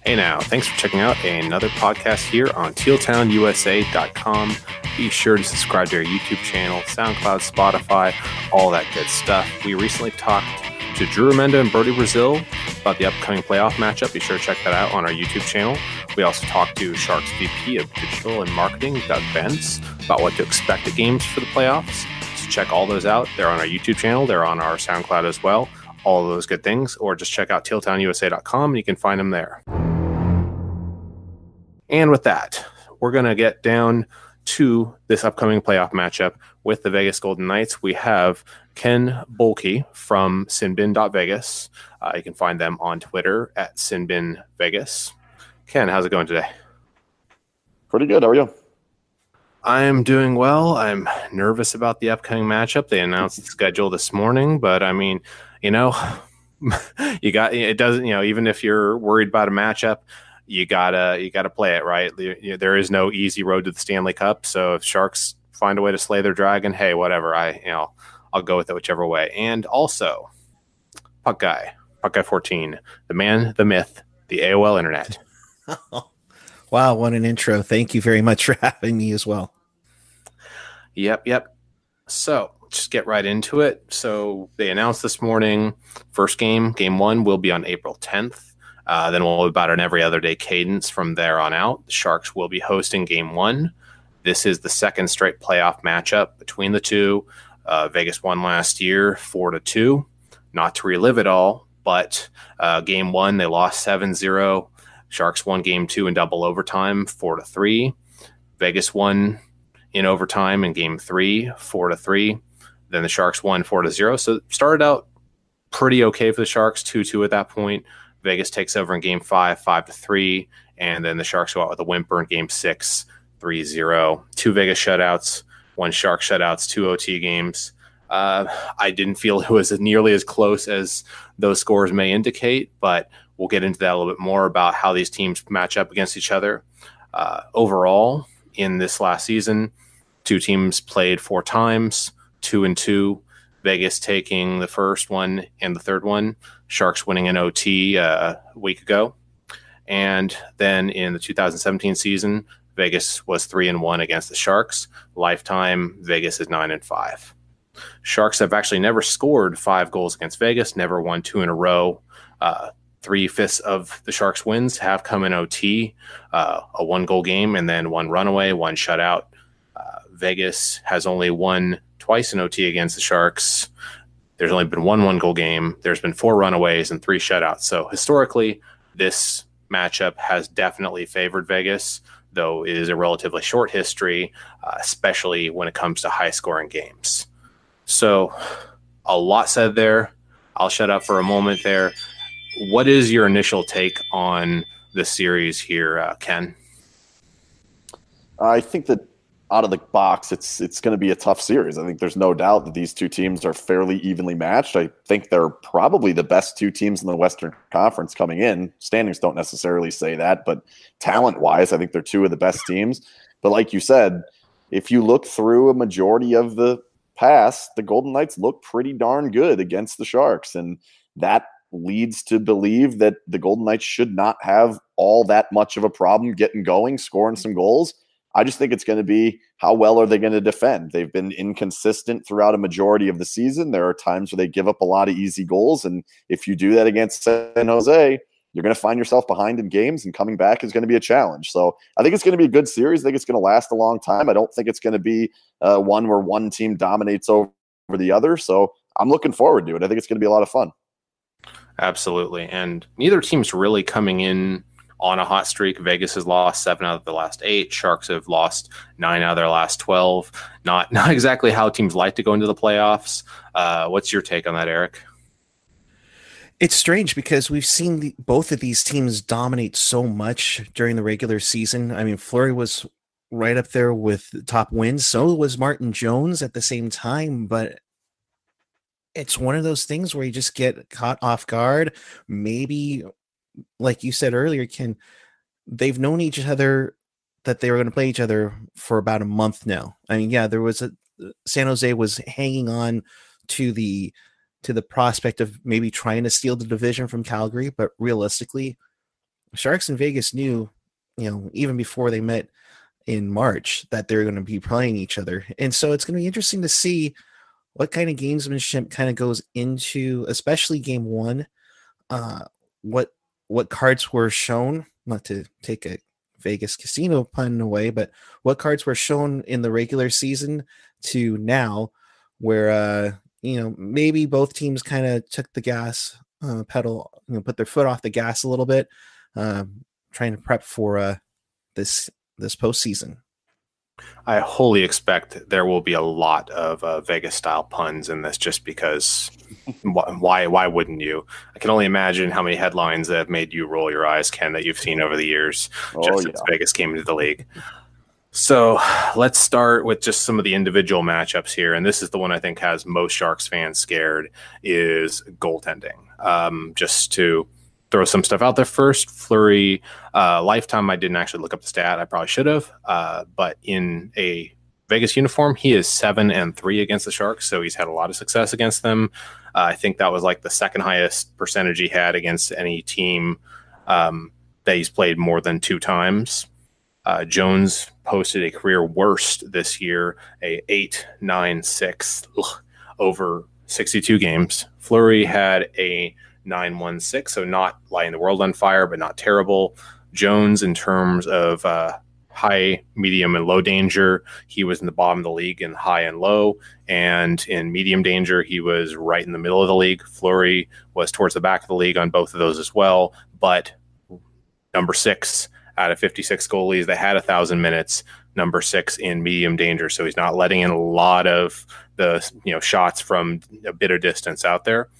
Hey now, thanks for checking out another podcast here on tealtownusa.com. Be sure to subscribe to our YouTube channel, SoundCloud, Spotify, all that good stuff. We recently talked to Drew Amenda and Brody Brazil about the upcoming playoff matchup. Be sure to check that out on our YouTube channel. We also talked to Sharks VP of Digital and Marketing, Doug Benz, about what to expect at games for the playoffs. So check all those out. They're on our YouTube channel. They're on our SoundCloud as well. All of those good things. Or just check out tealtownusa.com and you can find them there. And with that, we're going to get down to this upcoming playoff matchup with the Vegas Golden Knights. We have Ken Boehlke from SinBin.Vegas. You can find them on Twitter at SinBin.Vegas. Ken, how's it going today? Pretty good. How are you? I'm doing well. I'm nervous about the upcoming matchup. They announced the schedule this morning, but I mean, you got it doesn't, even if you're worried about a matchup, you gotta play it right. There is no easy road to the Stanley Cup. So if Sharks find a way to slay their dragon, hey, whatever. I'll go with it whichever way. And also, Puck Guy 14, the man, the myth, the AOL internet. Wow, what an intro! Thank you very much for having me as well. Yep. So just get right into it. So they announced this morning, first game 1 will be on April 10th. Then we'll have about an every other day cadence from there on out. The Sharks will be hosting game 1. This is the second straight playoff matchup between the two. Vegas won last year 4-2. Not to relive it all, but game 1, they lost 7-0. Sharks won game 2 in double overtime, 4-3. Vegas won in overtime in game 3, 4-3. Then the Sharks won 4-0. So it started out pretty okay for the Sharks, 2-2 at that point. Vegas takes over in game 5, 5-3, and then the Sharks go out with a whimper in game 6, 3-0. 2 Vegas shutouts, 1 Shark shutouts, 2 OT games. I didn't feel it was nearly as close as those scores may indicate, but we'll get into that a little bit more about how these teams match up against each other. Overall, in this last season, 2 teams played 4 times, 2-2. Vegas taking the first one and the third one. Sharks winning an OT a week ago. And then in the 2017 season, Vegas was 3-1 against the Sharks. Lifetime, Vegas is 9-5. Sharks have actually never scored 5 goals against Vegas, never won 2 in a row. 3/5 of the Sharks wins have come in OT, a 1-goal game, and then 1 runaway, 1 shutout. Vegas has only won twice in OT against the Sharks. There's only been 1 1-goal game. There's been 4 runaways and 3 shutouts. So historically, this matchup has definitely favored Vegas, though it is a relatively short history, especially when it comes to high-scoring games. So a lot said there. I'll shut up for a moment there. What is your initial take on the series here, Ken? I think that out of the box, it's going to be a tough series. I think there's no doubt that these 2 teams are fairly evenly matched. I think they're probably the best 2 teams in the Western Conference coming in. Standings don't necessarily say that, but talent-wise, I think they're 2 of the best teams. But like you said, if you look through a majority of the past, the Golden Knights look pretty darn good against the Sharks, and that leads to believe that the Golden Knights should not have all that much of a problem getting going, scoring some goals. I just think it's going to be how well are they going to defend. They've been inconsistent throughout a majority of the season. There are times where they give up a lot of easy goals, and if you do that against San Jose, you're going to find yourself behind in games, and coming back is going to be a challenge. So I think it's going to be a good series. I think it's going to last a long time. I don't think it's going to be one where one team dominates over the other. So I'm looking forward to it. I think it's going to be a lot of fun. Absolutely. And neither team's really coming in on a hot streak. Vegas has lost 7 out of the last 8. Sharks have lost 9 out of their last 12. Not exactly how teams like to go into the playoffs. What's your take on that, Erik? It's strange because we've seen both of these teams dominate so much during the regular season. I mean, Fleury was right up there with top wins. So was Martin Jones at the same time, but it's one of those things where you just get caught off guard. Maybe, like you said earlier, Ken, they've known each other, that they were going to play each other for about a month now. I mean, yeah, there was San Jose was hanging on to the prospect of maybe trying to steal the division from Calgary, but realistically, Sharks and Vegas knew, even before they met in March, that they're going to be playing each other. And so it's going to be interesting to see what kind of gamesmanship kind of goes into, especially game one, uh, what cards were shown, not to take a Vegas casino pun away, but what cards were shown in the regular season to now, where maybe both teams kind of took the gas pedal, put their foot off the gas a little bit, trying to prep for this postseason. I wholly expect there will be a lot of Vegas style puns in this, just because why wouldn't you? I can only imagine how many headlines that have made you roll your eyes, Ken, that you've seen over the years since Vegas came into the league. So let's start with just some of the individual matchups here. And this is the one I think has most Sharks fans scared, is goaltending. Just to throw some stuff out there first, Fleury, lifetime, I didn't actually look up the stat. I probably should have. But in a Vegas uniform, he is 7-3 against the Sharks. So he's had a lot of success against them. I think that was like the second highest percentage he had against any team that he's played more than 2 times. Jones posted a career worst this year, a 8.96 over 62 games. Fleury had a 9.16, so not lighting the world on fire, but not terrible. Jones, in terms of high, medium, and low danger, he was in the bottom of the league in high and low, and in medium danger, he was right in the middle of the league. Fleury was towards the back of the league on both of those as well, but number 6 out of 56 goalies that had 1,000 minutes, number 6 in medium danger. So he's not letting in a lot of the shots from a bit of distance out there.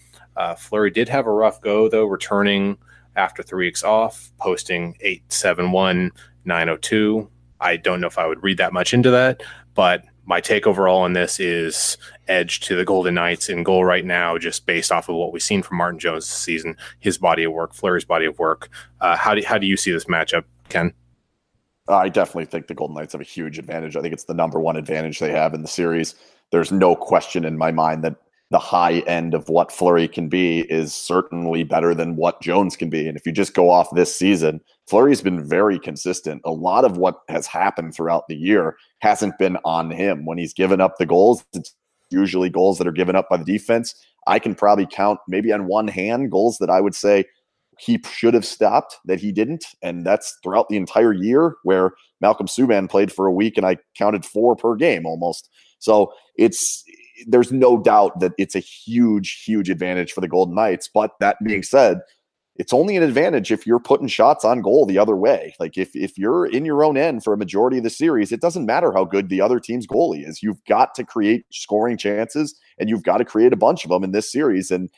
Fleury did have a rough go, though, returning after 3 weeks off, posting 8.71, 9.02. I don't know if I would read that much into that, but my take overall on this is edge to the Golden Knights in goal right now, just based off of what we've seen from Martin Jones this season, his body of work, Fleury's body of work. How do you see this matchup, Ken? I definitely think the Golden Knights have a huge advantage. I think it's the number one advantage they have in the series. There's no question in my mind that the high end of what Fleury can be is certainly better than what Jones can be. And if you just go off this season, Fleury's been very consistent. A lot of what has happened throughout the year hasn't been on him. When he's given up the goals, it's usually goals that are given up by the defense. I can probably count maybe on one hand goals that I would say he should have stopped that he didn't. And that's throughout the entire year, where Malcolm Subban played for a week and I counted 4 per game almost. So there's no doubt that it's a huge, huge advantage for the Golden Knights. But that being said, it's only an advantage if you're putting shots on goal the other way. Like if you're in your own end for a majority of the series, it doesn't matter how good the other team's goalie is. You've got to create scoring chances, and you've got to create a bunch of them in this series. And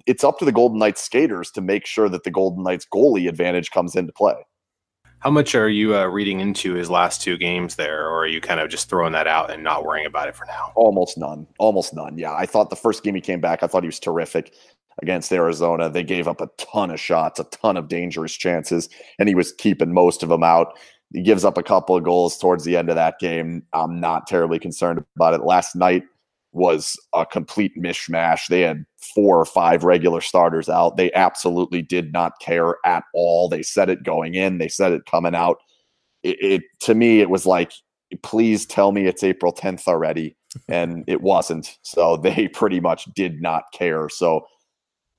it's up to the Golden Knights skaters to make sure that the Golden Knights goalie advantage comes into play. How much are you reading into his last 2 games there, or are you kind of just throwing that out and not worrying about it for now? Almost none. Yeah, I thought the first game he came back, I thought he was terrific against Arizona. They gave up a ton of shots, a ton of dangerous chances, and he was keeping most of them out. He gives up a couple of goals towards the end of that game. I'm not terribly concerned about it. Last night was a complete mishmash. They had 4 or 5 regular starters out. They absolutely did not care at all. They said it going in. They said it coming out. To me, it was like, please tell me it's April 10th already. And it wasn't. So they pretty much did not care. So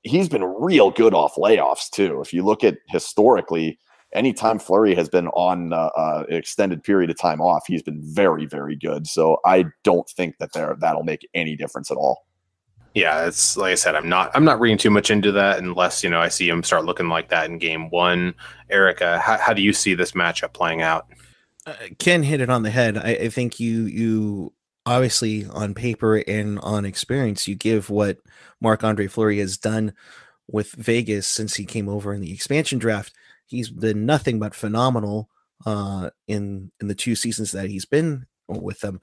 he's been real good off layoffs too. If you look at historically, anytime Fleury has been on an extended period of time off, he's been very, very good. So I don't think that that'll make any difference at all. Yeah, it's like I said, I'm not reading too much into that unless I see him start looking like that in game 1. Erik, how do you see this matchup playing out? Ken hit it on the head. I think you obviously on paper and on experience, you give what Marc-Andre Fleury has done with Vegas since he came over in the expansion draft. He's been nothing but phenomenal in the 2 seasons that he's been with them.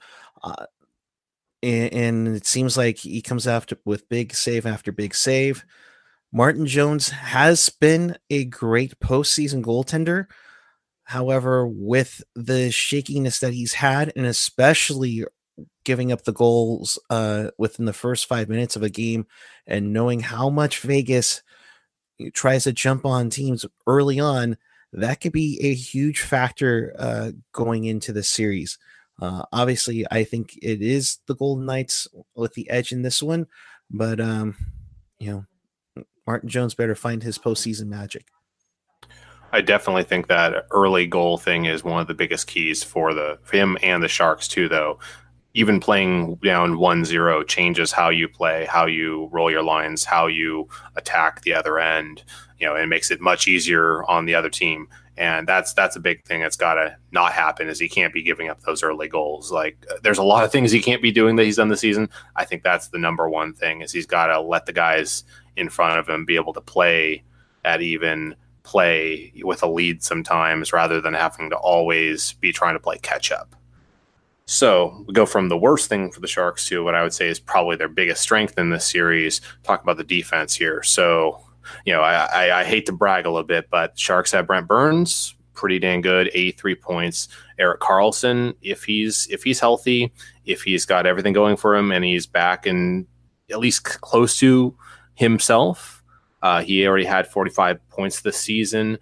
And it seems like he comes with big save after big save. Martin Jones has been a great postseason goaltender. However, with the shakiness that he's had, and especially giving up the goals within the first 5 minutes of a game, and knowing how much Vegas tries to jump on teams early on, that could be a huge factor going into the series. Obviously, I think it is the Golden Knights with the edge in this one, but Martin Jones better find his postseason magic. I definitely think that early goal thing is one of the biggest keys for him and the Sharks too, though. Even playing down 1-0 changes how you play, how you roll your lines, how you attack the other end. It makes it much easier on the other team. And that's a big thing that's got to not happen, is he can't be giving up those early goals. Like, there's a lot of things he can't be doing that he's done this season. I think that's the number one thing, is he's got to let the guys in front of him be able to play at even play with a lead sometimes, rather than having to always be trying to play catch up. So we go from the worst thing for the Sharks to what I would say is probably their biggest strength in this series. Talk about the defense here. So, I hate to brag a little bit, but Sharks have Brent Burns, pretty dang good, 83 points. Erik Karlsson, if he's healthy, if he's got everything going for him and he's back and at least close to himself, he already had 45 points this season,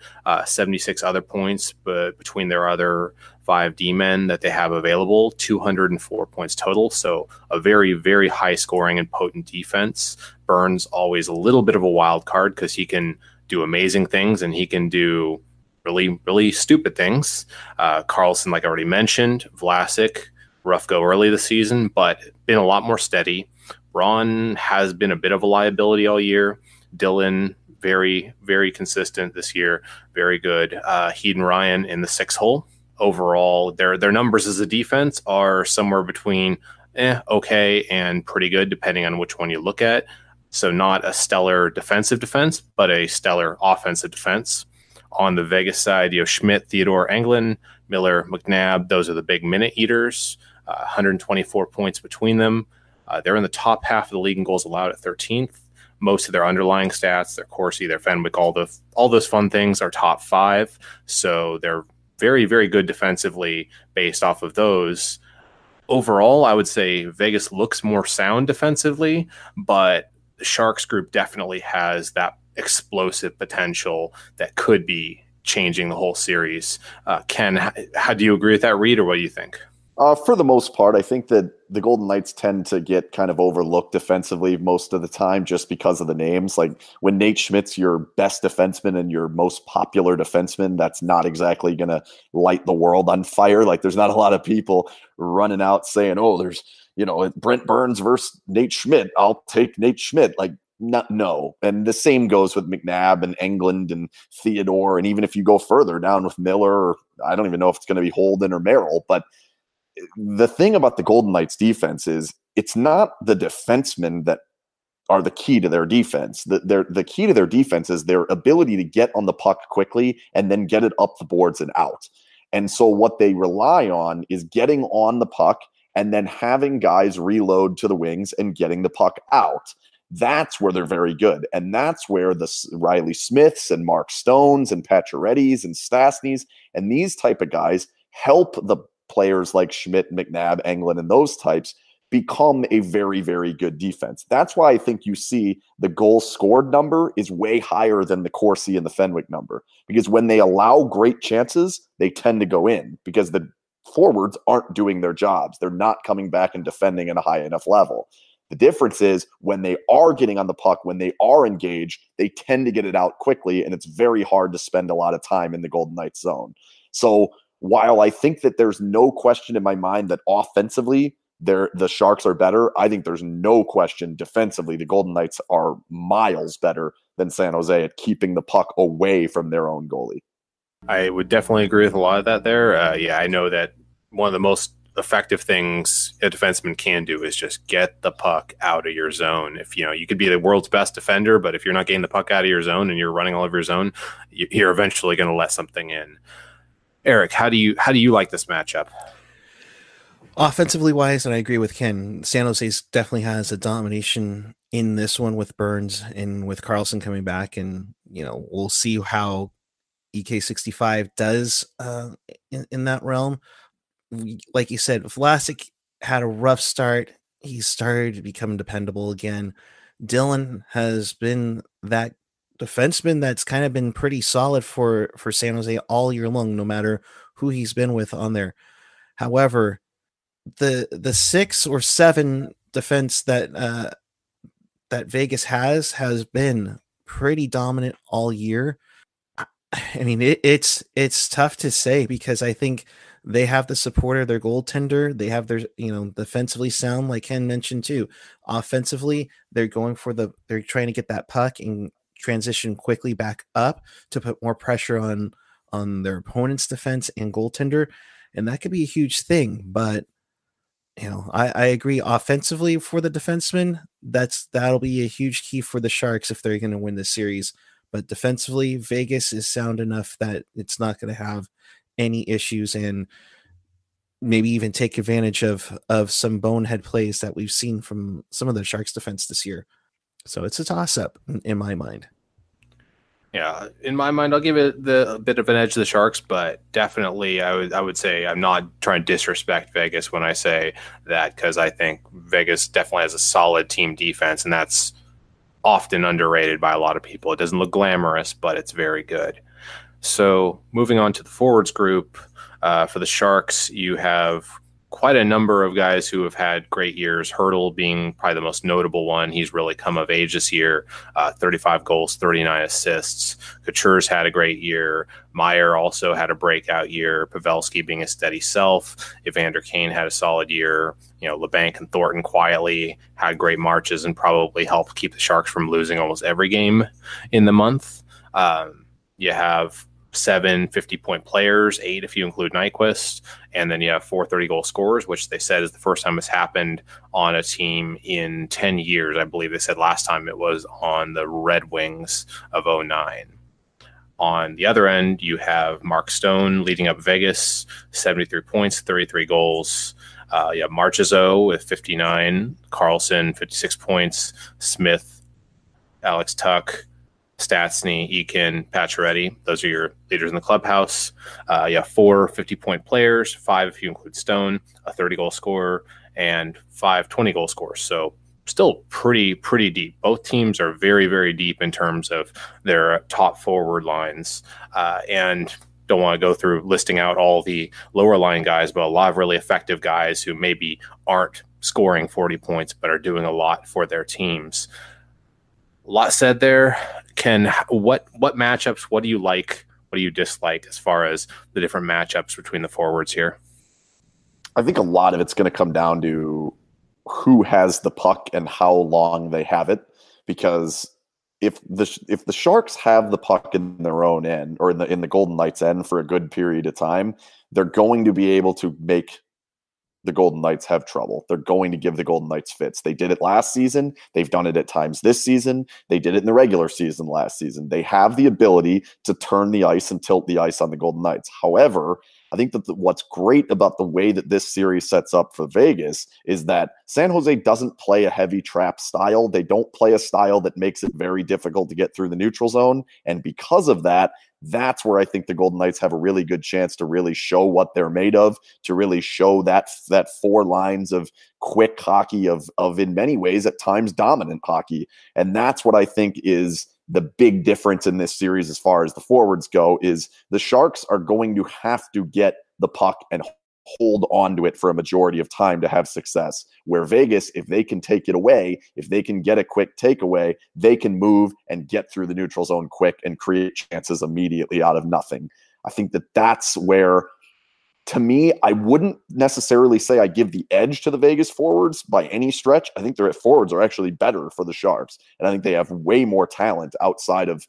76 other points, but between their other 5 D-men that they have available, 204 points total. So a very, very high scoring and potent defense. Burns always a little bit of a wild card because he can do amazing things and he can do really, really stupid things. Karlsson, like I already mentioned, Vlasic, rough go early this season, but been a lot more steady. Braun has been a bit of a liability all year. Dylan, very, very consistent this year. Very good. Heed and Ryan in the 6 hole. Overall, their numbers as a defense are somewhere between okay and pretty good, depending on which one you look at. So not a stellar defensive defense, but a stellar offensive defense. On the Vegas side, you have Schmidt, Theodore, Englund, Miller, McNabb. Those are the big minute eaters. 124 points between them. They're in the top half of the league in goals allowed at 13th. Most of their underlying stats, their Corsi, their Fenwick, all those fun things are top 5. So they're very, very good defensively based off of those. Overall, I would say Vegas looks more sound defensively, but the Sharks group definitely has that explosive potential that could be changing the whole series. Ken, how do you agree with that read, or what do you think? For the most part, I think that the Golden Knights tend to get kind of overlooked defensively most of the time just because of the names. Like, when Nate Schmidt's your best defenseman and your most popular defenseman, that's not exactly going to light the world on fire. Like, there's not a lot of people running out saying, oh, there's, Brent Burns versus Nate Schmidt. I'll take Nate Schmidt. Like, no. And the same goes with McNabb and Englund and Theodore. And even if you go further down with Miller, or I don't even know if it's going to be Holden or Merrill, but the thing about the Golden Knights defense is it's not the defensemen that are the key to their defense. The key to their defense is their ability to get on the puck quickly and then get it up the boards and out. And so what they rely on is getting on the puck and then having guys reload to the wings and getting the puck out. That's where they're very good. And that's where the Riley Smiths and Mark Stones and Pacioretty's and Stastny's and these type of guys help the players like Schmidt, McNabb, Englund, and those types become a very, very good defense. That's why I think you see the goals scored number is way higher than the Corsi and the Fenwick number, because when they allow great chances, they tend to go in because the forwards aren't doing their jobs. They're not coming back and defending at a high enough level. The difference is when they are getting on the puck, when they are engaged, they tend to get it out quickly, and it's very hard to spend a lot of time in the Golden Knights zone. So while I think that there's no question in my mind that offensively the Sharks are better, I think there's no question defensively the Golden Knights are miles better than San Jose at keeping the puck away from their own goalie. I would definitely agree with a lot of that there. I know that one of the most effective things a defenseman can do is just get the puck out of your zone. If you could be the world's best defender, but if you're not getting the puck out of your zone and you're running all over your zone, you're eventually going to let something in. Erik, how do you like this matchup? Offensively wise, and I agree with Ken, San Jose definitely has a domination in this one with Burns and with Karlsson coming back, and we'll see how EK65 does in that realm. Like you said, Vlasic had a rough start. He started to become dependable again. Dylan has been that defenseman that's kind of been pretty solid for San Jose all year long, no matter who he's been with on there. However, the 6 or 7 defense that Vegas has been pretty dominant all year. I mean, it's tough to say because I think they have the support of their goaltender. They have their, defensively sound, like Ken mentioned too. Offensively, they're trying to get that puck and transition quickly back up to put more pressure on their opponent's defense and goaltender. And that could be a huge thing. But, I agree offensively for the defenseman. That'll be a huge key for the Sharks if they're going to win this series. But defensively, Vegas is sound enough that it's not going to have any issues and maybe even take advantage of some bonehead plays that we've seen from some of the Sharks defense this year. So it's a toss-up in my mind. Yeah, in my mind, I'll give it a bit of an edge to the Sharks, but definitely I would say I'm not trying to disrespect Vegas when I say that, because I think Vegas definitely has a solid team defense, and that's often underrated by a lot of people. It doesn't look glamorous, but it's very good. So moving on to the forwards group, for the Sharks, you have quite a number of guys who have had great years. Hurdle being probably the most notable one. He's really come of age this year. 35 goals, 39 assists. Couture's had a great year. Meyer also had a breakout year. Pavelski being a steady self. Evander Kane had a solid year. LeBanc and Thornton quietly had great marches and probably helped keep the Sharks from losing almost every game in the month. You have 7 50-point players, 8 if you include Nyquist, and then you have 4 30-goal scorers, which they said is the first time it's happened on a team in 10 years. I believe they said last time it was on the Red Wings of 2009. On the other end, you have Mark Stone leading up Vegas, 73 points, 33 goals. You have Marchessault with 59, Carlson, 56 points, Smith, Alex Tuck, Stastny, Eakin, Pacioretty. Those are your leaders in the clubhouse. You have 4 50-point players, 5 if you include Stone, a 30-goal scorer, and 5 20-goal scorers. So still pretty deep. Both teams are very, very deep in terms of their top forward lines. And don't want to go through listing out all the lower line guys, but a lot of really effective guys who maybe aren't scoring 40 points but are doing a lot for their teams. A lot said there. Ken, what matchups, what do you like, what do you dislike as far as the different matchups between the forwards here? I think a lot of it's going to come down to who has the puck and how long they have it, because if the Sharks have the puck in their own end or in the Golden Knights' end for a good period of time, they're going to be able to make the Golden Knights have trouble. They're going to give the Golden Knights fits. They did it last season. They've done it at times this season. They did it in the regular season last season. They have the ability to turn the ice and tilt the ice on the Golden Knights. However, I think that what's great about the way that this series sets up for Vegas is that San Jose doesn't play a heavy trap style. They don't play a style that makes it very difficult to get through the neutral zone. And because of that, that's where I think the Golden Knights have a really good chance to really show what they're made of, to really show that 4 lines of quick hockey, of in many ways at times dominant hockey. And that's what I think is the big difference in this series as far as the forwards go, is the Sharks are going to have to get the puck and hold on to it for a majority of time to have success. Where Vegas, if they can take it away, if they can get a quick takeaway, they can move and get through the neutral zone quick and create chances immediately out of nothing. I think that that's where, to me, I wouldn't necessarily say I give the edge to the Vegas forwards by any stretch. I think their forwards are actually better for the Sharks, and I think they have way more talent outside of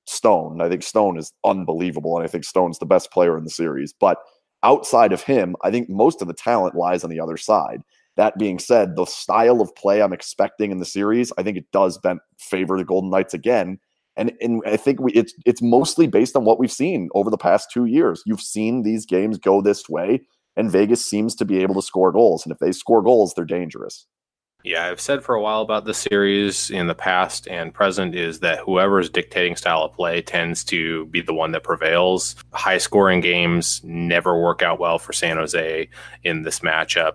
Stone. I think Stone is unbelievable, and I think Stone's the best player in the series. But outside of him, I think most of the talent lies on the other side. That being said, the style of play I'm expecting in the series, I think it does favor the Golden Knights again. And I think it's mostly based on what we've seen over the past 2 years. You've seen these games go this way, and Vegas seems to be able to score goals. And if they score goals, they're dangerous. Yeah, I've said for a while about the series in the past and present is that whoever's dictating style of play tends to be the one that prevails. High-scoring games never work out well for San Jose in this matchup.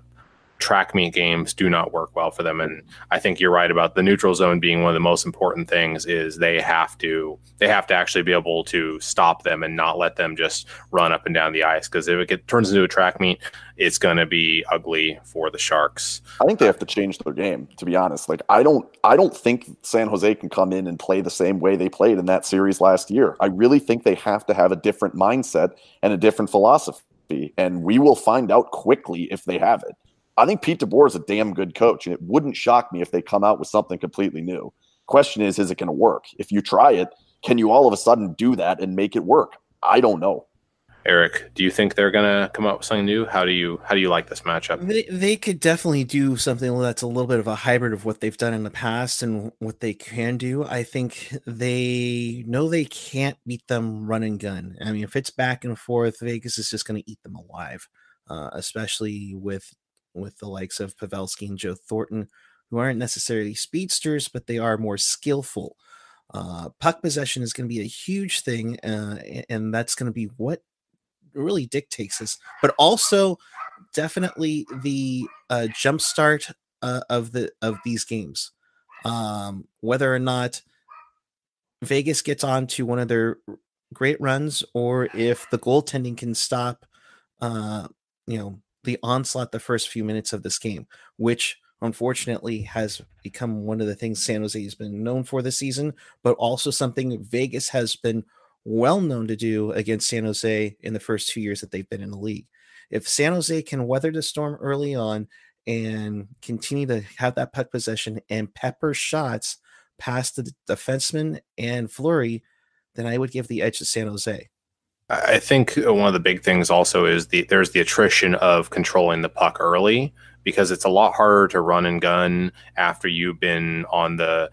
track meet games do not work well for them. And I think you're right about the neutral zone being one of the most important things. Is they have to actually be able to stop them and not let them just run up and down the ice, because if it turns into a track meet, it's going to be ugly for the Sharks. I think they have to change their game, to be honest. Like, I don't think San Jose can come in and play the same way they played in that series last year. I really think they have to have a different mindset and a different philosophy, and we will find out quickly if they have it. I think Pete DeBoer is a damn good coach, and it wouldn't shock me if they come out with something completely new. Question is it going to work? If you try it, can you all of a sudden do that and make it work? I don't know. Erik, do you think they're going to come up with something new? How do you like this matchup? They could definitely do something that's a little bit of a hybrid of what they've done in the past and what they can do. I think they know they can't beat them run and gun. I mean, if it's back and forth, Vegas is just going to eat them alive, especially with the likes of Pavelski and Joe Thornton, who aren't necessarily speedsters, but they are more skillful. Puck possession is going to be a huge thing, and that's going to be what really dictates this, but also definitely the jump start of these games. Whether or not Vegas gets on to one of their great runs, or if the goaltending can stop, the onslaught the first few minutes of this game, which unfortunately has become one of the things San Jose has been known for this season, but also something Vegas has been well known to do against San Jose in the first 2 years that they've been in the league. If San Jose can weather the storm early on and continue to have that puck possession and pepper shots past the defenseman and Fleury, then I would give the edge to San Jose. I think one of the big things also is there's the attrition of controlling the puck early, because it's a lot harder to run and gun after you've been on the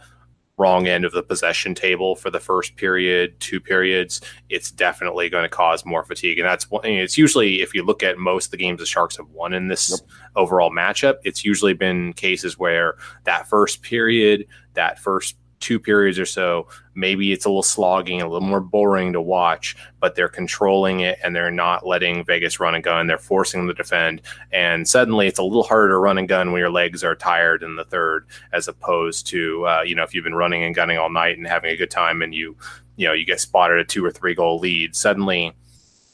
wrong end of the possession table for the first period, 2 periods. It's definitely going to cause more fatigue. And that's one. It's usually, if you look at most of the games the Sharks have won in this overall matchup, it's usually been cases where that first period, that first 2 periods or so, maybe it's a little slogging, a little more boring to watch, but they're controlling it and they're not letting Vegas run and gun. They're forcing them to defend. And suddenly it's a little harder to run and gun when your legs are tired in the third, as opposed to, if you've been running and gunning all night and having a good time and you get spotted a 2 or 3 goal lead, suddenly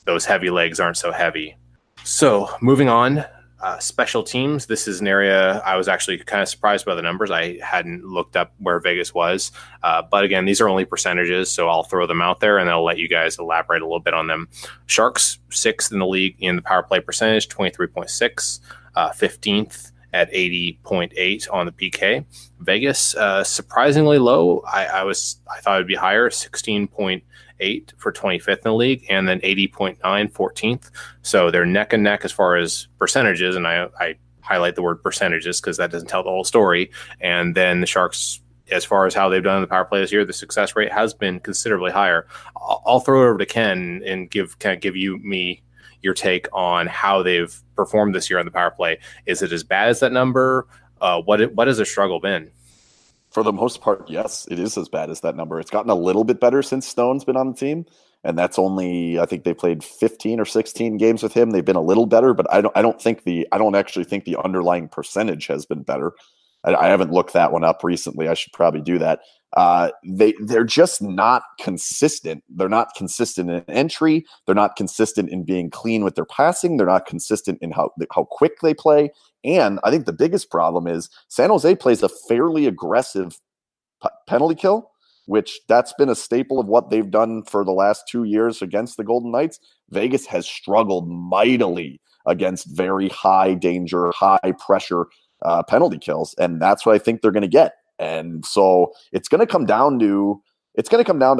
those heavy legs aren't so heavy. So moving on. Special teams. This is an area I was actually kind of surprised by the numbers. I hadn't looked up where Vegas was. But again, these are only percentages, so I'll throw them out there and I'll let you guys elaborate a little bit on them. Sharks, 6th in the league in the power play percentage, 23.6, 15th at 80.8 on the PK. Vegas, surprisingly low. I thought it'd be higher, 16.8 for 25th in the league, and then 80.9, 14th. So they're neck and neck as far as percentages, and I highlight the word percentages because that doesn't tell the whole story. And then the Sharks, as far as how they've done in the power play this year, the success rate has been considerably higher. I'll throw it over to Ken and give me your take on how they've performed this year on the power play. Is it as bad as that number? What has their struggle been? For the most part, yes, it is as bad as that number. It's gotten a little bit better since Stone's been on the team, and that's only, I think they played 15 or 16 games with him. They've been a little better, but I don't actually think the underlying percentage has been better. I haven't looked that one up recently. I should probably do that. They're just not consistent. They're not consistent in entry. They're not consistent in being clean with their passing. They're not consistent in how quick they play. And I think the biggest problem is San Jose plays a fairly aggressive penalty kill, which that's been a staple of what they've done for the last 2 years against the Golden Knights. Vegas has struggled mightily against very high danger, high pressure penalty kills. And that's what I think they're going to get. And so it's going to come down to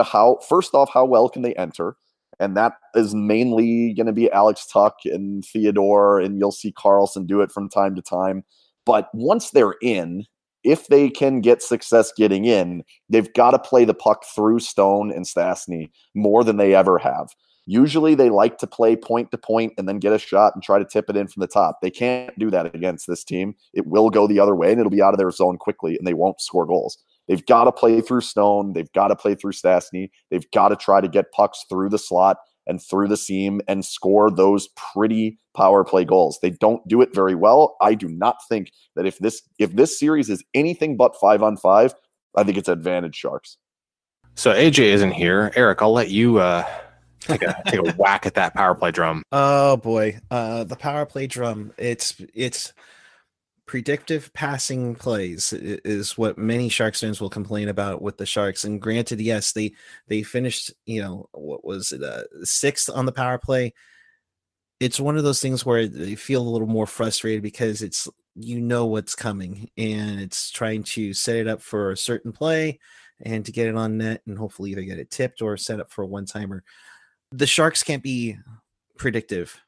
how well can they enter? And that is mainly going to be Alex Tuck and Theodore, and you'll see Carlson do it from time to time. But once they're in, if they can get success getting in, they've got to play the puck through Stone and Stastny more than they ever have. Usually they like to play point to point and then get a shot and try to tip it in from the top. They can't do that against this team. It will go the other way, and it'll be out of their zone quickly, and they won't score goals. They've got to play through Stone. They've got to play through Stastny. They've got to try to get pucks through the slot. and through the seam and score those pretty power play goals. They don't do it very well. I do not think that if this series is anything but 5-on-5, I think it's advantage Sharks. So AJ isn't here. Erik, I'll let you take a whack at that power play drum. Oh boy, the power play drum. It's predictive passing plays is what many Sharks fans will complain about with the Sharks. And granted, yes, they finished, what was it, sixth on the power play. It's one of those things where they feel a little more frustrated because it's, what's coming, and it's trying to set it up for a certain play and to get it on net and hopefully either get it tipped or set up for a one-timer. The Sharks can't be predictive.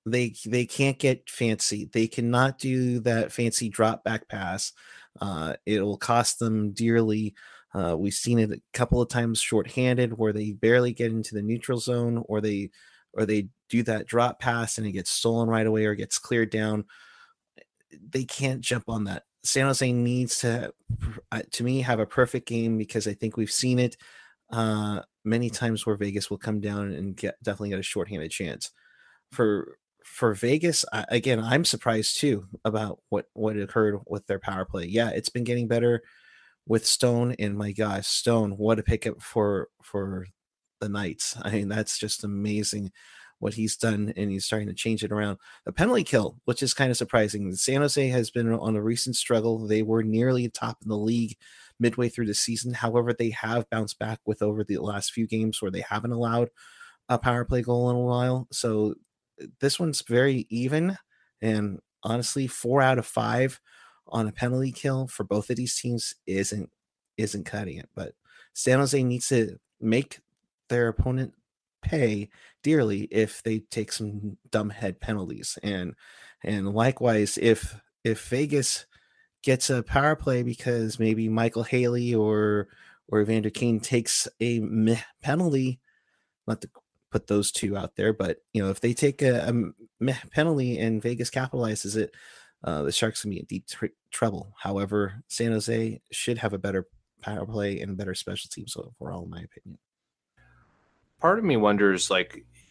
They can't get fancy. They cannot do that fancy drop back pass. It'll cost them dearly. We've seen it a couple of times shorthanded where they barely get into the neutral zone, or they do that drop pass and it gets stolen right away or gets cleared down. They can't jump on that. San Jose needs to me, have a perfect game, because I think we've seen it many times where Vegas will come down and definitely get a shorthanded chance. For Vegas, again, I'm surprised too about what occurred with their power play. Yeah, it's been getting better with Stone, and my gosh, Stone, what a pickup for the Knights. I mean, that's just amazing what he's done, and he's starting to change it around. The penalty kill, which is kind of surprising. San Jose has been on a recent struggle. They were nearly top in the league midway through the season. However, they have bounced back with over the last few games where they haven't allowed a power play goal in a while. So this one's very even, and honestly, 4 out of 5 on a penalty kill for both of these teams isn't cutting it. But San Jose needs to make their opponent pay dearly if they take some dumbhead penalties, and likewise, if Vegas gets a power play because maybe Michael Haley or Evander Kane takes a penalty, not to put those two out there, but if they take a penalty and Vegas capitalizes it, the Sharks can be in deep trouble. However, San Jose should have a better power play and better special teams overall, in my opinion. Part of me wonders,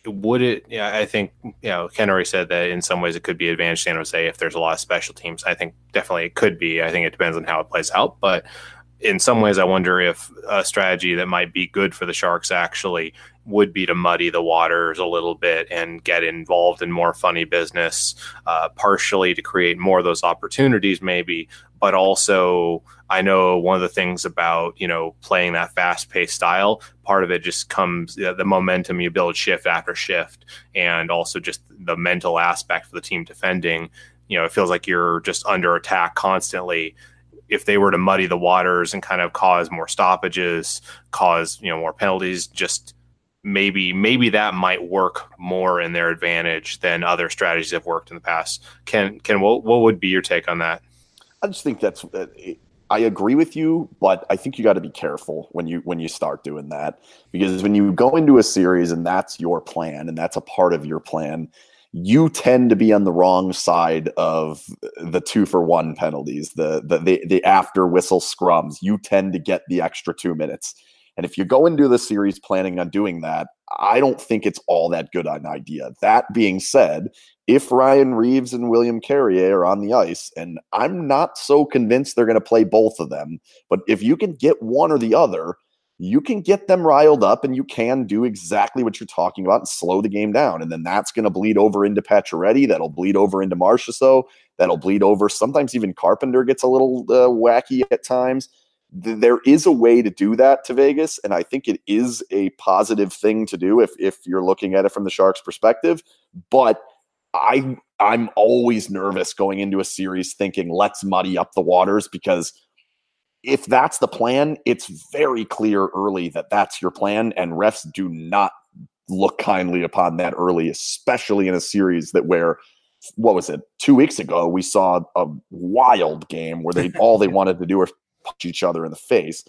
would it? Yeah, I think Ken already said that in some ways it could be advantage San Jose if there's a lot of special teams. I think definitely it could be. I think it depends on how it plays out, but in some ways I wonder if a strategy that might be good for the Sharks actually would be to muddy the waters a little bit and get involved in more funny business, partially to create more of those opportunities maybe, but also I know one of the things about, playing that fast-paced style, part of it just comes the momentum you build shift after shift, and also just the mental aspect for the team defending. It feels like you're just under attack constantly. If they were to muddy the waters and kind of cause more stoppages, cause, more penalties, just maybe that might work more in their advantage than other strategies have worked in the past. Ken, what would be your take on that? I just think I agree with you, but I think you got to be careful when you start doing that, because when you go into a series and that's your plan and that's a part of your plan, you tend to be on the wrong side of the 2-for-1 penalties, the after whistle scrums. You tend to get the extra 2 minutes. And if you go into the series planning on doing that, I don't think it's all that good an idea. That being said, if Ryan Reeves and William Carrier are on the ice, and I'm not so convinced they're going to play both of them, but if you can get one or the other, you can get them riled up and you can do exactly what you're talking about and slow the game down. And then that's going to bleed over into Pacioretty. That'll bleed over into Marchessault. That'll bleed over. Sometimes even Carpenter gets a little wacky at times. There is a way to do that to Vegas, and I think it is a positive thing to do if you're looking at it from the Sharks' perspective. But I'm always nervous going into a series thinking, let's muddy up the waters, because if that's the plan, it's very clear early that that's your plan, and refs do not look kindly upon that early, especially in a series where, what was it, 2 weeks ago, we saw a wild game where all they wanted to do was punch each other in the face.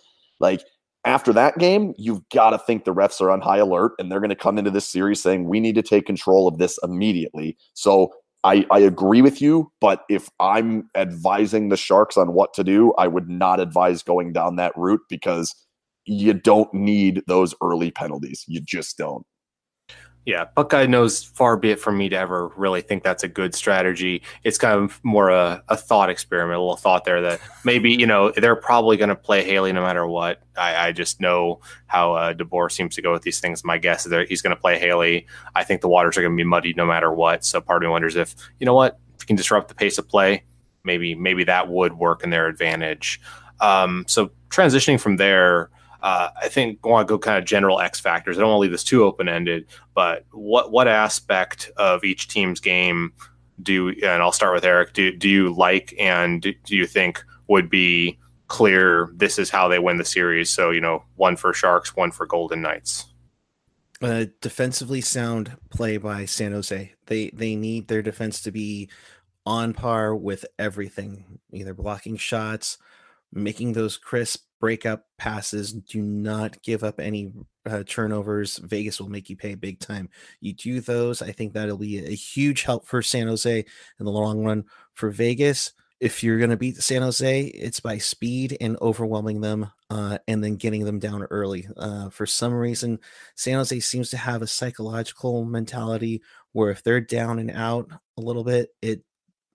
After that game, you've got to think the refs are on high alert, and they're going to come into this series saying, we need to take control of this immediately. So I agree with you, but if I'm advising the Sharks on what to do, I would not advise going down that route, because you don't need those early penalties. You just don't. Yeah, Buckeye knows far be it from me to ever really think that's a good strategy. It's kind of more a thought experiment, a little thought there that maybe, they're probably going to play Haley no matter what. I just know how DeBoer seems to go with these things. My guess is that he's going to play Haley. I think the waters are going to be muddy no matter what. So part of me wonders if, if you can disrupt the pace of play, maybe that would work in their advantage. So transitioning from there, I think I want to go kind of general X factors. I don't want to leave this too open ended, but what aspect of each team's game and I'll start with Erik, do you like and do you think would be clear this is how they win the series? So, one for Sharks, one for Golden Knights. Defensively sound play by San Jose. They need their defense to be on par with everything, either blocking shots, making those crisp breakup passes. Do not give up any turnovers. Vegas will make you pay big time. You do those, I think that'll be a huge help for San Jose in the long run. For Vegas, if you're going to beat San Jose, it's by speed and overwhelming them and then getting them down early. For some reason, San Jose seems to have a psychological mentality where if they're down and out a little bit,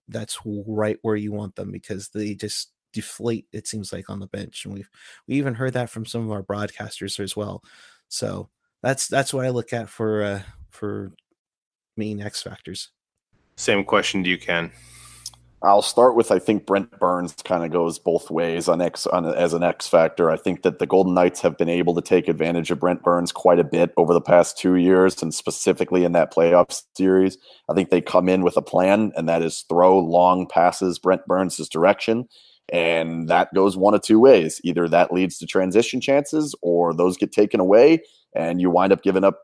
that's right where you want them, because they just deflate, it seems like, on the bench. And we even heard that from some of our broadcasters as well. So that's what I look at for main X factors. Same question to you, Ken. I'll start with, I think Brent Burns kind of goes both ways as an X factor. I think that the Golden Knights have been able to take advantage of Brent Burns quite a bit over the past 2 years, and specifically in that playoff series. I think they come in with a plan, and that is throw long passes Brent Burns' direction. And that goes one of two ways. Either that leads to transition chances, or those get taken away and you wind up giving up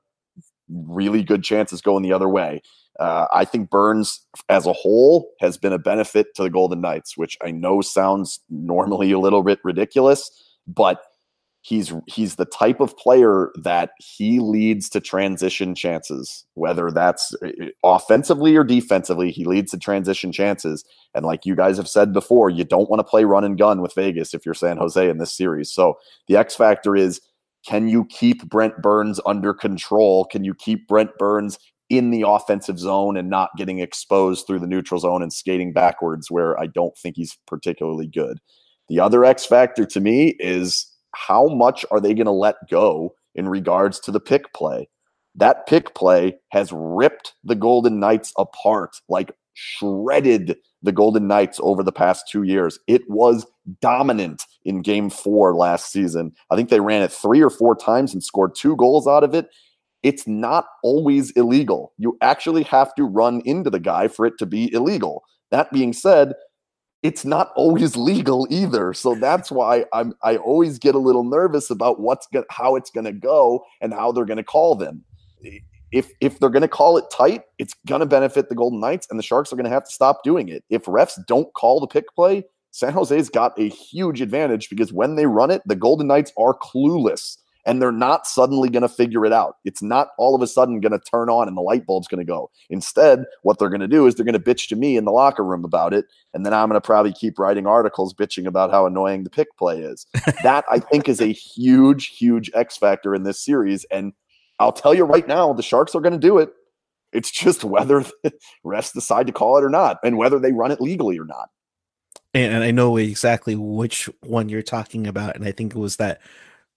really good chances going the other way. I think Burns as a whole has been a benefit to the Golden Knights, which I know sounds normally a little bit ridiculous, but he's the type of player that he leads to transition chances, whether that's offensively or defensively. He leads to transition chances. And like you guys have said before, you don't want to play run and gun with Vegas if you're San Jose in this series. So the X factor is, can you keep Brent Burns under control? Can you keep Brent Burns in the offensive zone and not getting exposed through the neutral zone and skating backwards, where I don't think he's particularly good? The other X factor to me is, how much are they going to let go in regards to the pick play? That pick play has ripped the Golden Knights apart, like shredded the Golden Knights over the past 2 years. It was dominant in Game 4 last season. I think they ran it 3 or 4 times and scored 2 goals out of it. It's not always illegal. You actually have to run into the guy for it to be illegal. That being said, it's not always legal either. So that's why I always get a little nervous about how it's going to go and how they're going to call them. If they're going to call it tight, it's going to benefit the Golden Knights, and the Sharks are going to have to stop doing it. If refs don't call the pick play, San Jose's got a huge advantage, because when they run it, the Golden Knights are clueless, and they're not suddenly going to figure it out. It's not all of a sudden going to turn on and the light bulb's going to go. Instead, what they're going to do is they're going to bitch to me in the locker room about it, and then I'm going to probably keep writing articles bitching about how annoying the pick play is. That, I think, is a huge, huge X factor in this series, and I'll tell you right now, the Sharks are going to do it. It's just whether the refs decide to call it or not, and whether they run it legally or not. And I know exactly which one you're talking about, and I think it was that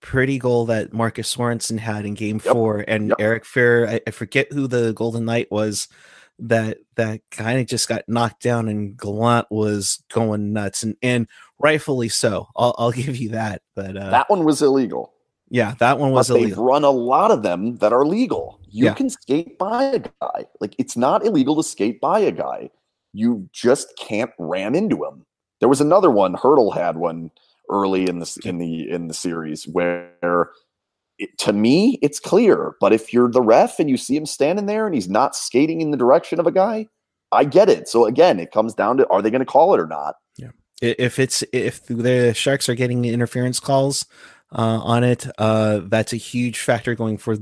pretty goal that Marcus Sorensen had in Game 4, and Eric Fair, I forget who the Golden Knight was, that kind of just got knocked down, and Gallant was going nuts, and rightfully so. I'll give you that. But that one was illegal. Yeah, that one was illegal. They've run a lot of them that are legal. You can skate by a guy. Like, it's not illegal to skate by a guy. You just can't ram into him. There was another one. Hurdle had one early in the series where, to me, it's clear. But if you're the ref and you see him standing there and he's not skating in the direction of a guy, I get it. So again, it comes down to, are they going to call it or not? Yeah. If the Sharks are getting interference calls on it, that's a huge factor going for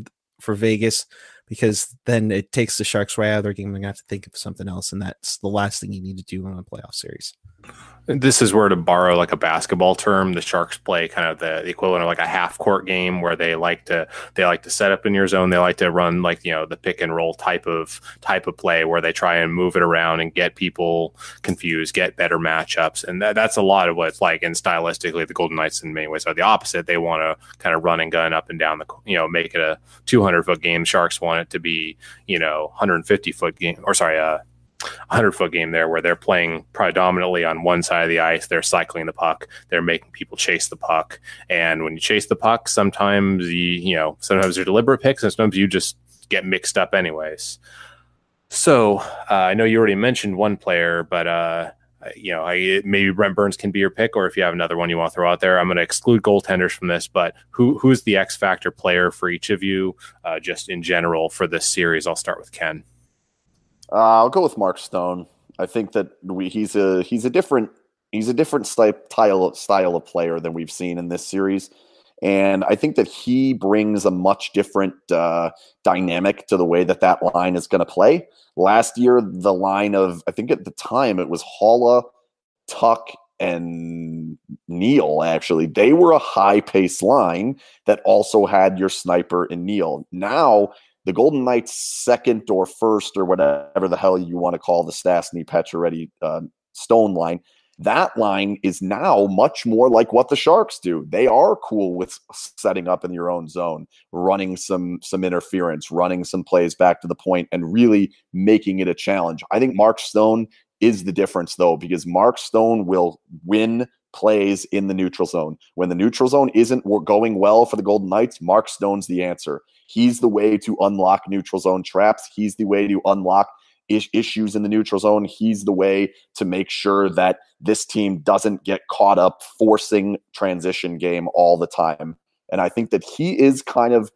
Vegas. because then it takes the Sharks right out of their game. They're going to have to think of something else, and that's the last thing you need to do in a playoff series. This is where, to borrow like a basketball term, the Sharks play kind of the equivalent of like a half court game where they like to set up in your zone. They like to run like, the pick and roll type of play where they try and move it around and get people confused, get better matchups. And that's a lot of what it's like. And stylistically, the Golden Knights in many ways are the opposite. They want to kind of run and gun up and down make it a 200-foot game. Sharks want it to be, 150-foot game, or sorry, 100-foot game there, where they're playing predominantly on one side of the ice. They're cycling the puck. They're making people chase the puck. And when you chase the puck, sometimes sometimes they're deliberate picks, and sometimes you just get mixed up anyways. So I know you already mentioned one player, but maybe Brent Burns can be your pick, or if you have another one you want to throw out there. I'm going to exclude goaltenders from this, but who's the X factor player for each of you, just in general for this series? I'll start with Ken. I'll go with Mark Stone. I think that he's a different style of player than we've seen in this series, and I think that he brings a much different dynamic to the way that line is going to play. Last year, the line of, I think at the time it was Haula, Tuck, and Neal. Actually, they were a high-paced line that also had your sniper in Neal. Now, the Golden Knights' second or first or whatever the hell you want to call the Stastny, Pacioretty, Stone line, that line is now much more like what the Sharks do. They are cool with setting up in your own zone, running some interference, running some plays back to the point, and really making it a challenge. I think Mark Stone is the difference, though, because Mark Stone will win plays in the neutral zone. When the neutral zone isn't going well for the Golden Knights, Mark Stone's the answer. He's the way to unlock neutral zone traps. He's the way to unlock issues in the neutral zone. He's the way to make sure that this team doesn't get caught up forcing transition game all the time. And I think that he is kind of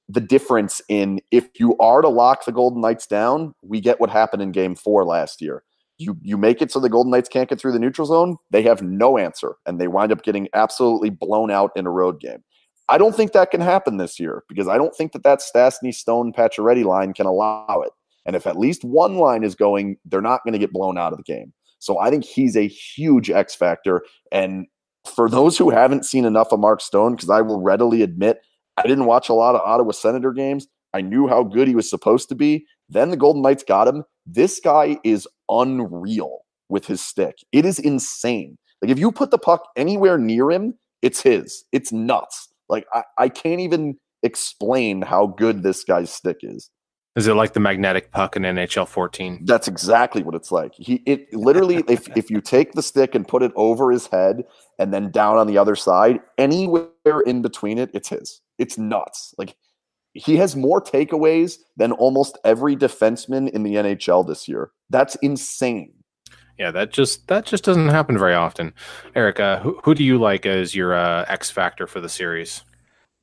the difference in, if you are to lock the Golden Knights down, we get what happened in Game 4 last year. You make it so the Golden Knights can't get through the neutral zone, they have no answer, and they wind up getting absolutely blown out in a road game. I don't think that can happen this year, because I don't think that Stastny, Stone, Pacioretty line can allow it. And if at least one line is going, they're not going to get blown out of the game. So I think he's a huge X factor. And for those who haven't seen enough of Mark Stone, because I will readily admit, I didn't watch a lot of Ottawa Senator games. I knew how good he was supposed to be. Then the Golden Knights got him. This guy is unreal with his stick. It is insane. Like, if you put the puck anywhere near him, it's his. It's nuts. Like, I can't even explain how good this guy's stick is. Is it like the magnetic puck in NHL 14? That's exactly what it's like. It literally, if you take the stick and put it over his head and then down on the other side, anywhere in between it, it's his. It's nuts. Like, he has more takeaways than almost every defenseman in the NHL this year. That's insane. Yeah, that just doesn't happen very often. Erik, who do you like as your X factor for the series?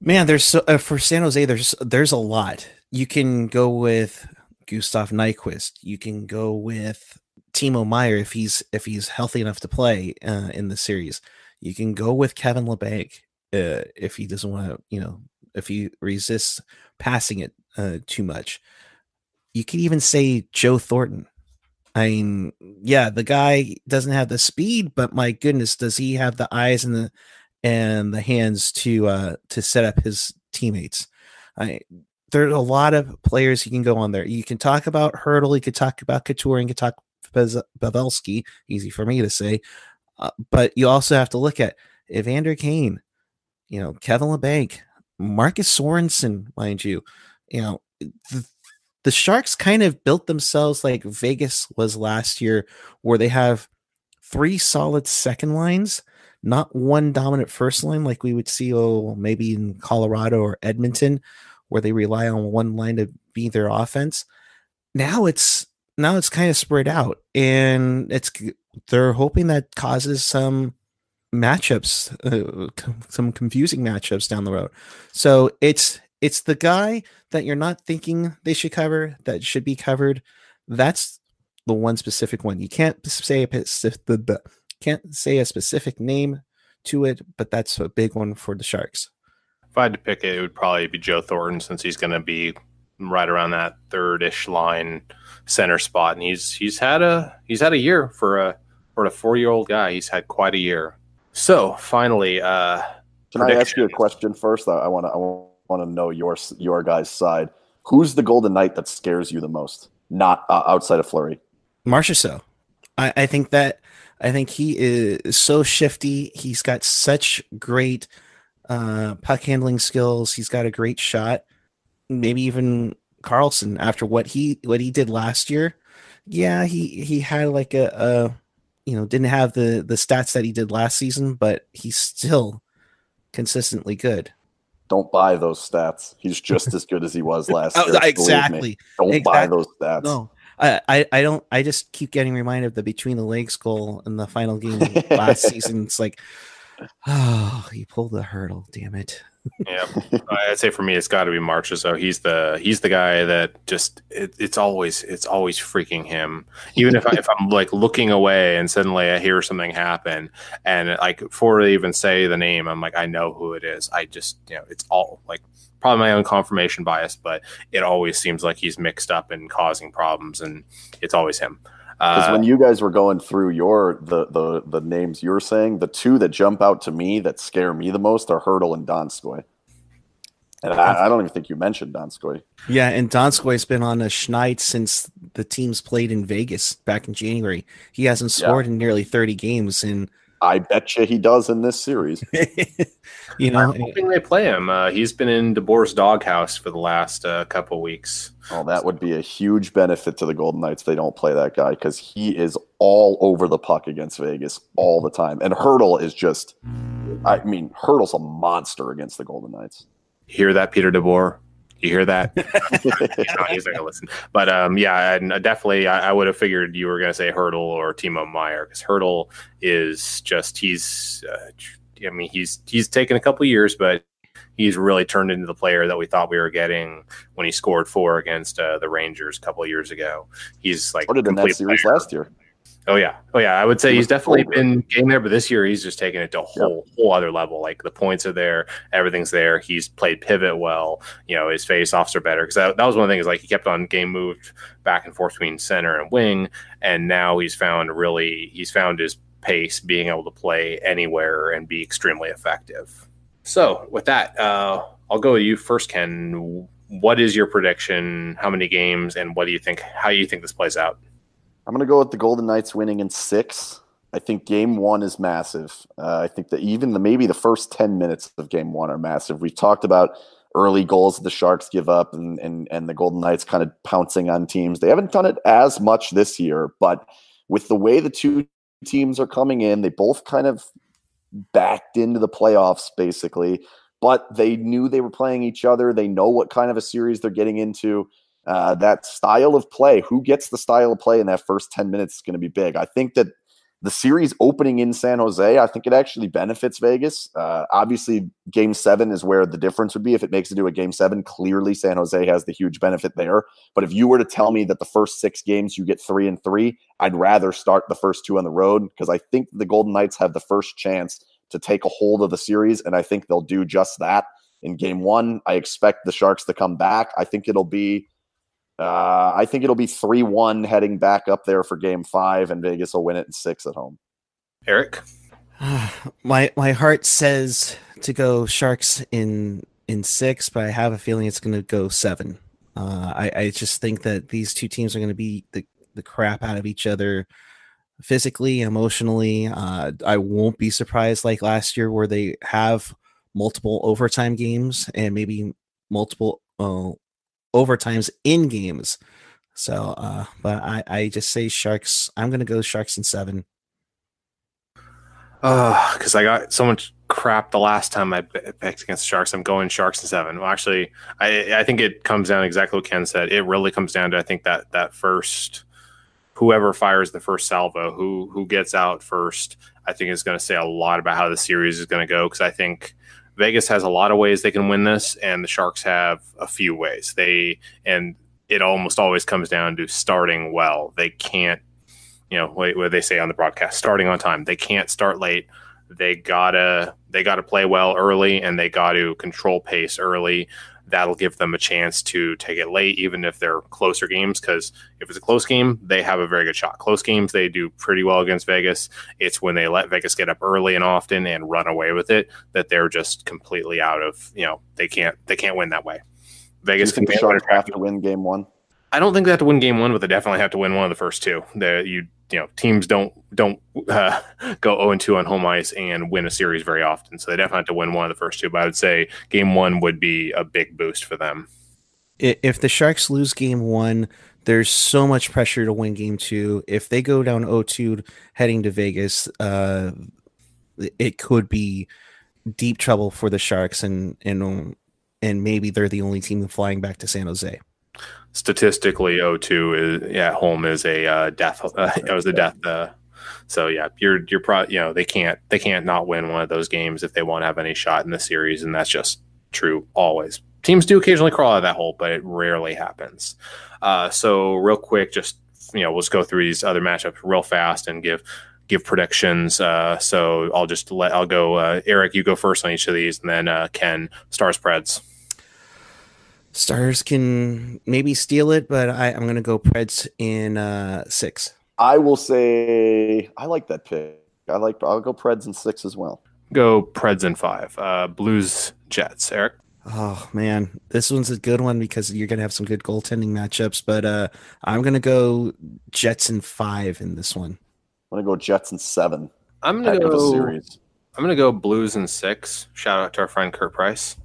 Man, there's for San Jose, there's a lot. You can go with Gustav Nyquist. You can go with Timo Meier if he's healthy enough to play in the series. You can go with Kevin Labanc if he doesn't want to, if he resists passing it too much. You could even say Joe Thornton. I mean, yeah, the guy doesn't have the speed, but my goodness, does he have the eyes and the hands to set up his teammates? There's a lot of players you can go on there. You can talk about Hurdle, you could talk about Couture, and you could talk Pavelski. Easy for me to say, but you also have to look at Evander Kane, Kevin Labanc, Marcus Sorensen, mind you. The Sharks kind of built themselves like Vegas was last year, where they have three solid second lines, not one dominant first line like we would see maybe in Colorado or Edmonton, where they rely on one line to be their offense. Now it's kind of spread out, and they're hoping that causes some matchups, some confusing matchups down the road. So it's the guy that you're not thinking they should cover that should be covered. That's the one specific one. You can't say a specific name to it, but that's a big one for the Sharks. If I had to pick it would probably be Joe Thornton, since he's going to be right around that third-ish line center spot, and he's had a year for a 4-year-old guy. He's had quite a year. So finally, can I ask you a question first? I want to know your guys' side. Who's the Golden Knight that scares you the most? Not outside of Fleury. Marchessault. I think he is so shifty. He's got such great puck handling skills. He's got a great shot. Maybe even Carlson, after what he did last year. Yeah, he had like didn't have the stats that he did last season, but he's still consistently good. Don't buy those stats. He's just as good as he was last year. Exactly. Don't buy those stats. No. I don't. I just keep getting reminded of the between the legs goal in the final game last season. It's like, oh, he pulled the hurdle. Damn it. Yeah, I'd say for me, it's got to be Marchessault. He's the guy that just it's always freaking him. Even if I'm like looking away and suddenly I hear something happen, and like before they even say the name, I'm like, I know who it is. I just it's all like probably my own confirmation bias, but it always seems like he's mixed up and causing problems, and it's always him. Because when you guys were going through the names you were saying, the two that jump out to me that scare me the most are Hertl and Donskoy. And I don't even think you mentioned Donskoy. Yeah, and Donskoy's been on a schneid since the teams played in Vegas back in January. He hasn't scored in nearly 30 games, and I bet you he does in this series. I'm hoping they play him. He's been in DeBoer's doghouse for the last couple weeks. Oh, that would be a huge benefit to the Golden Knights if they don't play that guy, because he is all over the puck against Vegas all the time. And Hertl is just, Hertl's a monster against the Golden Knights. You hear that, Peter DeBoer? You hear that? He's not gonna listen. But and definitely, I would have figured you were gonna say Hertl or Timo Meier, because Hertl is just he's taken a couple years, but he's really turned into the player that we thought we were getting when he scored 4 against the Rangers a couple of years ago. He's like started in that series last year. Oh yeah. I would say he's definitely been getting there, but this year he's just taken it to a whole other level. Like the points are there, everything's there. He's played pivot well. His face-offs are better, because that was one of the things. Like he kept on game moved back and forth between center and wing, and now he's found his pace, being able to play anywhere and be extremely effective. So with that, I'll go with you first, Ken. What is your prediction? How many games, and what do you think? How do you think this plays out? I'm going to go with the Golden Knights winning in 6. I think Game 1 is massive. I think that even maybe the first 10 minutes of Game 1 are massive. We've talked about early goals that the Sharks give up and the Golden Knights kind of pouncing on teams. They haven't done it as much this year, but with the way the two teams are coming in, they both kind of backed into the playoffs basically, but they knew they were playing each other. They know what kind of a series they're getting into. That style of play, who gets the style of play in that first 10 minutes is going to be big. I think that the series opening in San Jose, I think it actually benefits Vegas. Obviously, Game 7 is where the difference would be. If it makes it to a Game 7, clearly San Jose has the huge benefit there. But if you were to tell me that the first 6 games you get 3-3, I'd rather start the first 2 on the road, because I think the Golden Knights have the first chance to take a hold of the series, and I think they'll do just that in Game 1. I expect the Sharks to come back. I think it'll be 3-1 heading back up there for Game 5, and Vegas will win it in 6 at home. Erik? My heart says to go Sharks in 6, but I have a feeling it's going to go 7. I just think that these two teams are going to beat the crap out of each other physically, emotionally. I won't be surprised like last year, where they have multiple overtime games and maybe multiple overtimes in games. So, but I just say Sharks. I'm going to go Sharks in 7. Because I got so much crap the last time I picked against the Sharks. I'm going Sharks in 7. Well, actually, I think it comes down to exactly what Ken said. It really comes down to, I think, that first, whoever fires the first salvo, who gets out first, I think is going to say a lot about how the series is going to go, because I think Vegas has a lot of ways they can win this, and the Sharks have a few ways. And it almost always comes down to starting well. They can't, what they say on the broadcast, starting on time. They can't start late. They gotta play well early, and they got to control pace early. that'll give them a chance to take it late, even if they're closer games, because if it's a close game, they have a very good shot. Close games, they do pretty well against Vegas. It's when they let Vegas get up early and often and run away with it that they're just completely out of, they can't win that way. Vegas can the Sharks have to win game one? I don't think they have to win game one, but they definitely have to win one of the first two. Teams don't go 0-2 on home ice and win a series very often, so they definitely have to win one of the first two. But I would say game one would be a big boost for them. If the Sharks lose game one, there's so much pressure to win game two. If they go down 0-2 heading to Vegas, it could be deep trouble for the Sharks, and maybe they're the only team flying back to San Jose. Statistically, 0-2 at home is a death. It was a death. So yeah, you're probably they can't not win one of those games if they want to have any shot in the series, and that's just true always. Teams do occasionally crawl out of that hole, but it rarely happens. So real quick, just let's go through these other matchups real fast and give predictions. So I'll go. Erik, you go first on each of these, and then Ken, Stars Preds. Stars can maybe steal it, but I'm going to go Preds in 6. I will say I like that pick. I'll go Preds in 6 as well. Go Preds in 5. Blues Jets. Erik. Oh man, this one's a good one because you're going to have some good goaltending matchups. But I'm going to go Jets in 5 in this one. I'm going to go Jets in 7. I'm going to go Blues in 6. Shout out to our friend Kurt Price.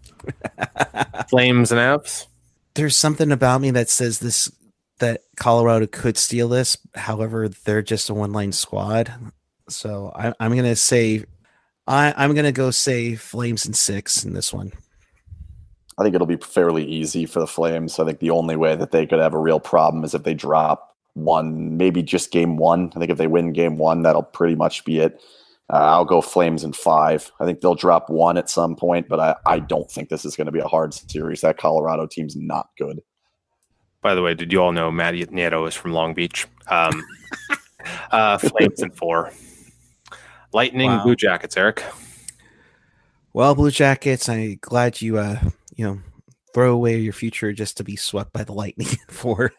Flames and Avs. There's something about me that says that Colorado could steal this. However, they're just a one-line squad. So I'm gonna say I'm gonna go say Flames in 6 in this one. I think it'll be fairly easy for the Flames. I think the only way that they could have a real problem is if they drop one, maybe just game one. I think if they win game one, that'll pretty much be it. I'll go Flames in 5. I think they'll drop one at some point, but I don't think this is going to be a hard series. That Colorado team's not good. By the way, did you all know Matt Nieto is from Long Beach? Flames in 4. Lightning, wow. Blue Jackets, Erik. Well, Blue Jackets, I'm glad you throw away your future just to be swept by the Lightning in 4.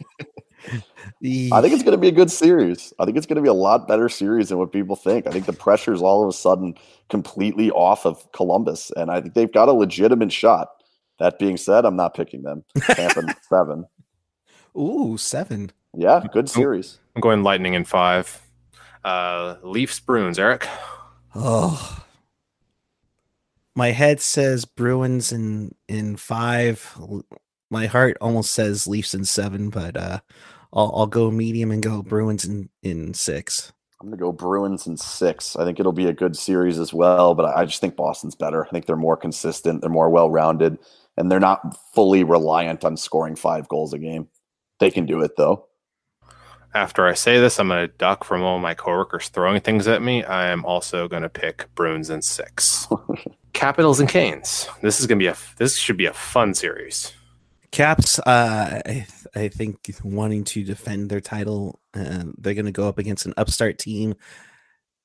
I think it's going to be a good series. I think it's going to be a lot better series than what people think. I think the pressure is all of a sudden completely off of Columbus, and I think they've got a legitimate shot. That being said, I'm not picking them. Tampa 7. Ooh, 7. Yeah, good series. I'm going Lightning in 5. Leafs, Bruins, Erik. Oh, my head says Bruins in 5. My heart almost says Leafs in 7, but I'll go medium and go Bruins in 6. I'm going to go Bruins in 6. I think it'll be a good series as well, but I just think Boston's better. I think they're more consistent. They're more well-rounded, and they're not fully reliant on scoring 5 goals a game. They can do it, though. After I say this, I'm going to duck from all my coworkers throwing things at me. I am also going to pick Bruins in 6. Capitals and Canes. This should be a fun series. Caps, I think wanting to defend their title, they're going to go up against an upstart team.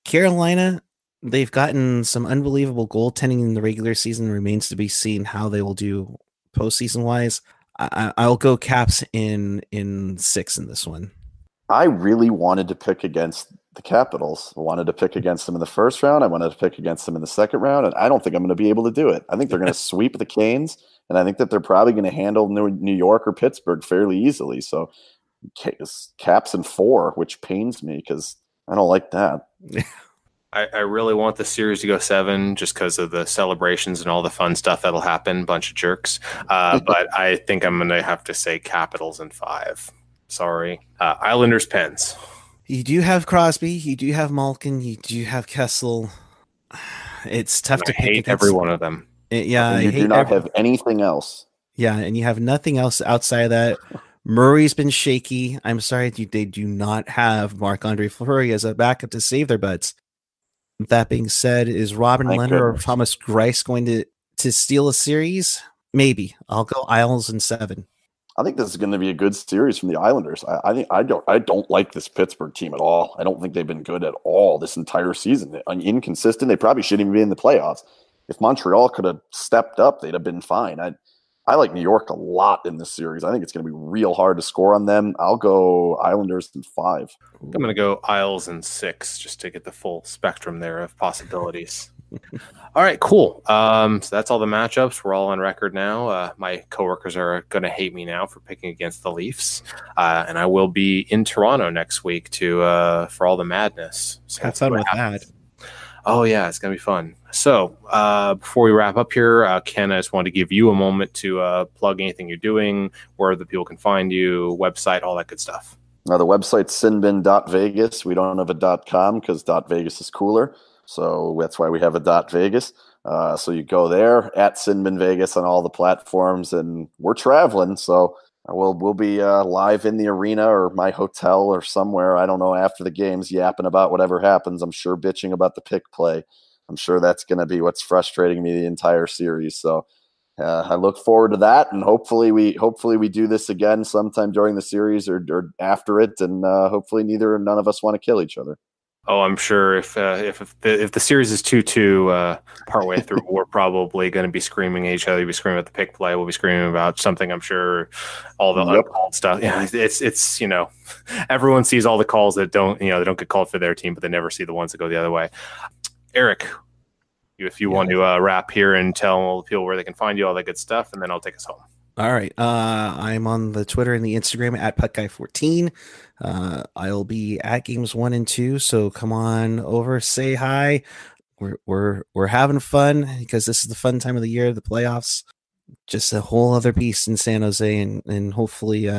Carolina, they've gotten some unbelievable goaltending in the regular season. Remains to be seen how they will do postseason wise. I'll go Caps in 6 in this one. I really wanted to pick against the Capitals. I wanted to pick against them in the first round. I wanted to pick against them in the second round, and I don't think I'm going to be able to do it. I think they're going to sweep the Canes, and I think that they're probably going to handle New York or Pittsburgh fairly easily. So Caps in 4, which pains me because I don't like that. I really want the series to go 7 just because of the celebrations and all the fun stuff that'll happen. Bunch of jerks. But I think I'm going to have to say Capitals in 5. Sorry. Islanders, Pens. You do have Crosby. You do have Malkin. You do have Kessel. It's tough to hate every one of them. You do not have anything else. Yeah, and you have nothing else outside of that. Murray's been shaky. I'm sorry, they do not have Marc-Andre Fleury as a backup to save their butts. That being said, is Robin Leonard or Thomas Greiss going to steal a series? Maybe. I'll go Isles in 7. I think this is going to be a good series from the Islanders. I don't like this Pittsburgh team at all. I don't think they've been good at all this entire season. Inconsistent. They probably shouldn't even be in the playoffs. If Montreal could have stepped up, they'd have been fine. I like New York a lot in this series. I think it's going to be real hard to score on them. I'll go Islanders in 5. I'm going to go Isles in 6 just to get the full spectrum there of possibilities. All right, cool. So that's all the matchups. We're all on record now. My coworkers are going to hate me now for picking against the Leafs, and I will be in Toronto next week for all the madness. So have fun with that. Oh yeah, it's going to be fun. So before we wrap up here, Ken, I just wanted to give you a moment to plug anything you're doing, where the people can find you, website, all that good stuff. The website's SinBin.Vegas. We don't have a .com because .Vegas is cooler. So that's why we have a .Vegas. So you go there at SinBin.Vegas on all the platforms, and we're traveling. So we'll be live in the arena or my hotel or somewhere. I don't know, after the games, yapping about whatever happens. I'm sure bitching about the pick play. I'm sure that's going to be what's frustrating me the entire series. So I look forward to that, and hopefully we do this again sometime during the series or after it, and hopefully none of us want to kill each other. Oh, I'm sure if the series is 2-2 partway through, we're probably going to be screaming at each other. We'll be screaming at the pick play. We'll be screaming about something. I'm sure all the uncalled stuff. Yeah, it's everyone sees all the calls that don't get called for their team, but they never see the ones that go the other way. Eric, if you want to wrap here and tell people where they can find you, all that good stuff, and then I'll take us home. All right. I'm on the Twitter and the Instagram at PuckGuy14. I'll be at games 1 and 2. So come on over, say hi. We're having fun because this is the fun time of the year, the playoffs. Just a whole other beast in San Jose, and hopefully,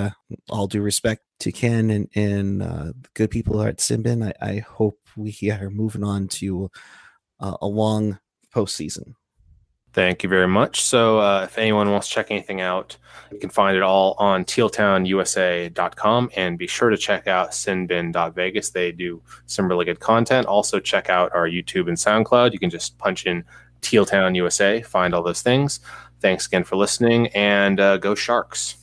all due respect to Ken and the good people at SinBin, I hope we are moving on to a long postseason. Thank you very much. So if anyone wants to check anything out, you can find it all on tealtownusa.com, and be sure to check out SinBin.Vegas. They do some really good content. Also check out our YouTube and SoundCloud. You can just punch in Teal Town USA, find all those things. Thanks again for listening, and go Sharks.